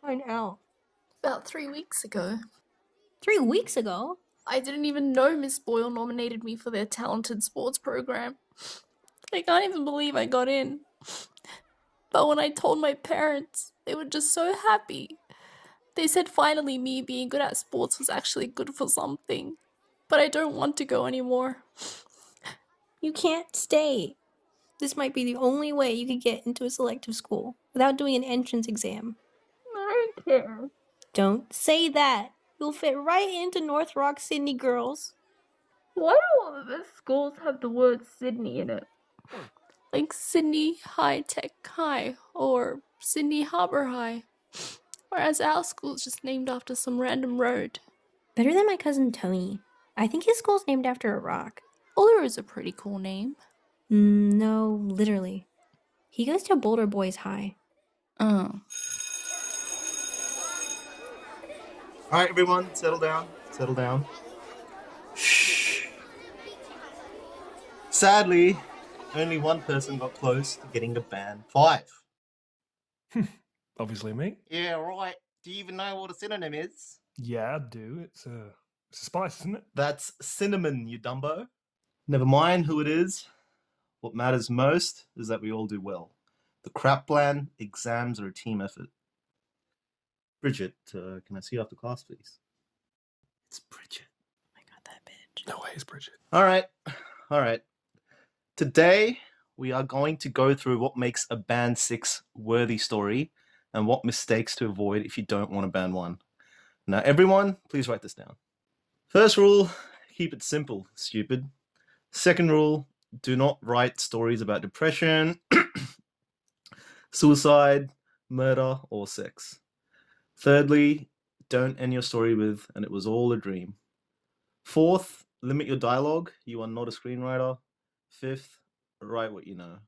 find out? About 3 weeks ago. 3 weeks ago? I didn't even know Miss Boyle nominated me for their talented sports program. I can't even believe I got in. But when I told my parents, they were just so happy. They said finally me being good at sports was actually good for something. But I don't want to go anymore. You can't stay. This might be the only way you could get into a selective school without doing an entrance exam. I don't care. Don't say that. You'll fit right into North Rock Sydney girls. Why do all of the schools have the word Sydney in it? Like Sydney High Tech High or Sydney Harbour High. Whereas our school's just named after some random road. Better than my cousin Tony. I think his school's named after a rock. Uluru is a pretty cool name. No, literally. He goes to Boulder Boys High. Oh. Alright, everyone, settle down. Settle down. Shh. Sadly, only one person got close to getting a band 5. Obviously me. Yeah, right. Do you even know what a synonym is? Yeah, I do. It's a spice, isn't it? That's cinnamon, you dumbo. Never mind who it is. What matters most is that we all do well. The KRAPLAN exams are a team effort. Bridget, can I see you after class, please? It's Bridget. I got that bitch. No way, it's Bridget. All right. Today, we are going to go through what makes a Band 6 worthy story and what mistakes to avoid if you don't want a Band 1. Now, everyone, please write this down. First rule, keep it simple, stupid. Second rule, do not write stories about depression, suicide, murder, or sex. Thirdly, don't end your story with, and it was all a dream. Fourth, limit your dialogue. You are not a screenwriter. Fifth, write what you know.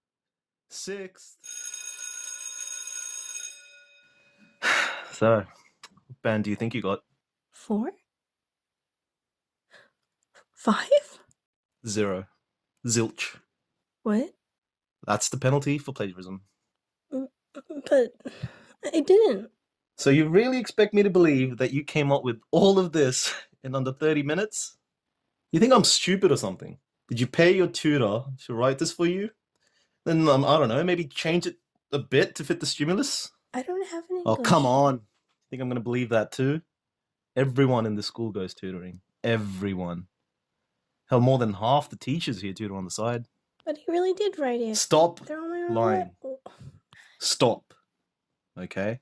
Sixth. So, what band do you think you got? 4? 5? 0. Zilch. What? That's the penalty for plagiarism. But I didn't. So you really expect me to believe that you came up with all of this in under 30 minutes? You think I'm stupid or something? Did you pay your tutor to write this for you? Then, I don't know, maybe change it a bit to fit the stimulus? I don't have an English. Oh, come on. Think I'm going to believe that too? Everyone in the school goes tutoring. Everyone. Hell, more than half the teachers here tutor on the side. But he really did write it. Stop They're on my own lying. Stop. Okay?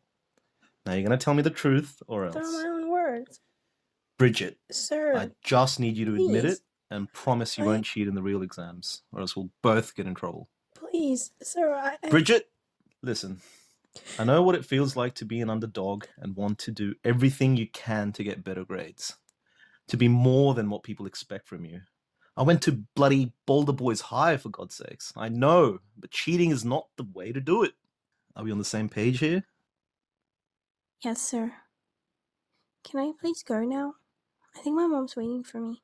Now you're going to tell me the truth or else. They're on my own words. Bridget, Sir. I just need you to admit please. it and promise you won't cheat in the real exams, or else we'll both get in trouble. Please, sir, I... Bridget, listen. I know what it feels like to be an underdog and want to do everything you can to get better grades. To be more than what people expect from you. I went to bloody Boulder Boys High, for God's sakes. I know, but cheating is not the way to do it. Are we on the same page here? Yes, sir. Can I please go now? I think my mom's waiting for me.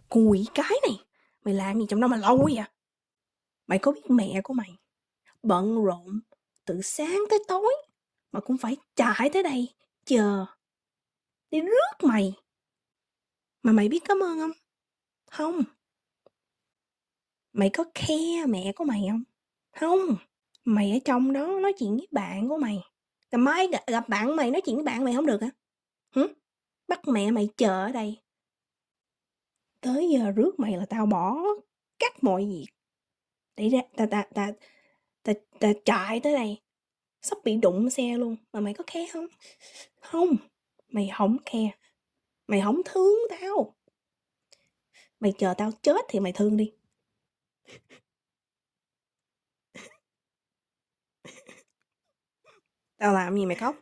Con quỷ cái này, mày làm gì trong đó mà lâu vậy? Mày có biết mẹ của mày bận rộn từ sáng tới tối mà cũng phải chạy tới đây chờ để rước mày. Mà mày biết cảm ơn không? Không. Mày có khe mẹ của mày không? Không. Mày ở trong đó nói chuyện với bạn của mày. Rồi mai gặp bạn mày nói chuyện với bạn mày không được hả? Bắt mẹ mày chờ ở đây. Tới giờ rước mày là tao bỏ cắt mọi việc. Để ra ta chạy tới đây. Sắp bị đụng xe luôn. Mà mày có khe không? Không. Mày không khe. Mày không thương tao. Mày chờ tao chết thì mày thương đi. Tao làm gì mày khóc?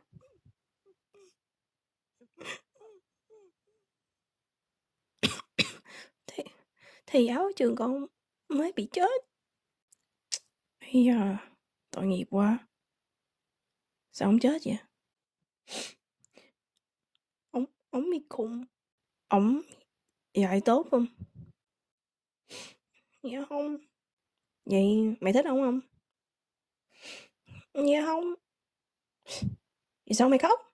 Thì áo ở trường con mới bị chết. Bây giờ tội nghiệp quá. Sao không chết vậy? Ổng bị khùng. Ổng dạy tốt không? Dạ không. Vậy mày thích ổng không? Dạ không. Vậy sao mày khóc?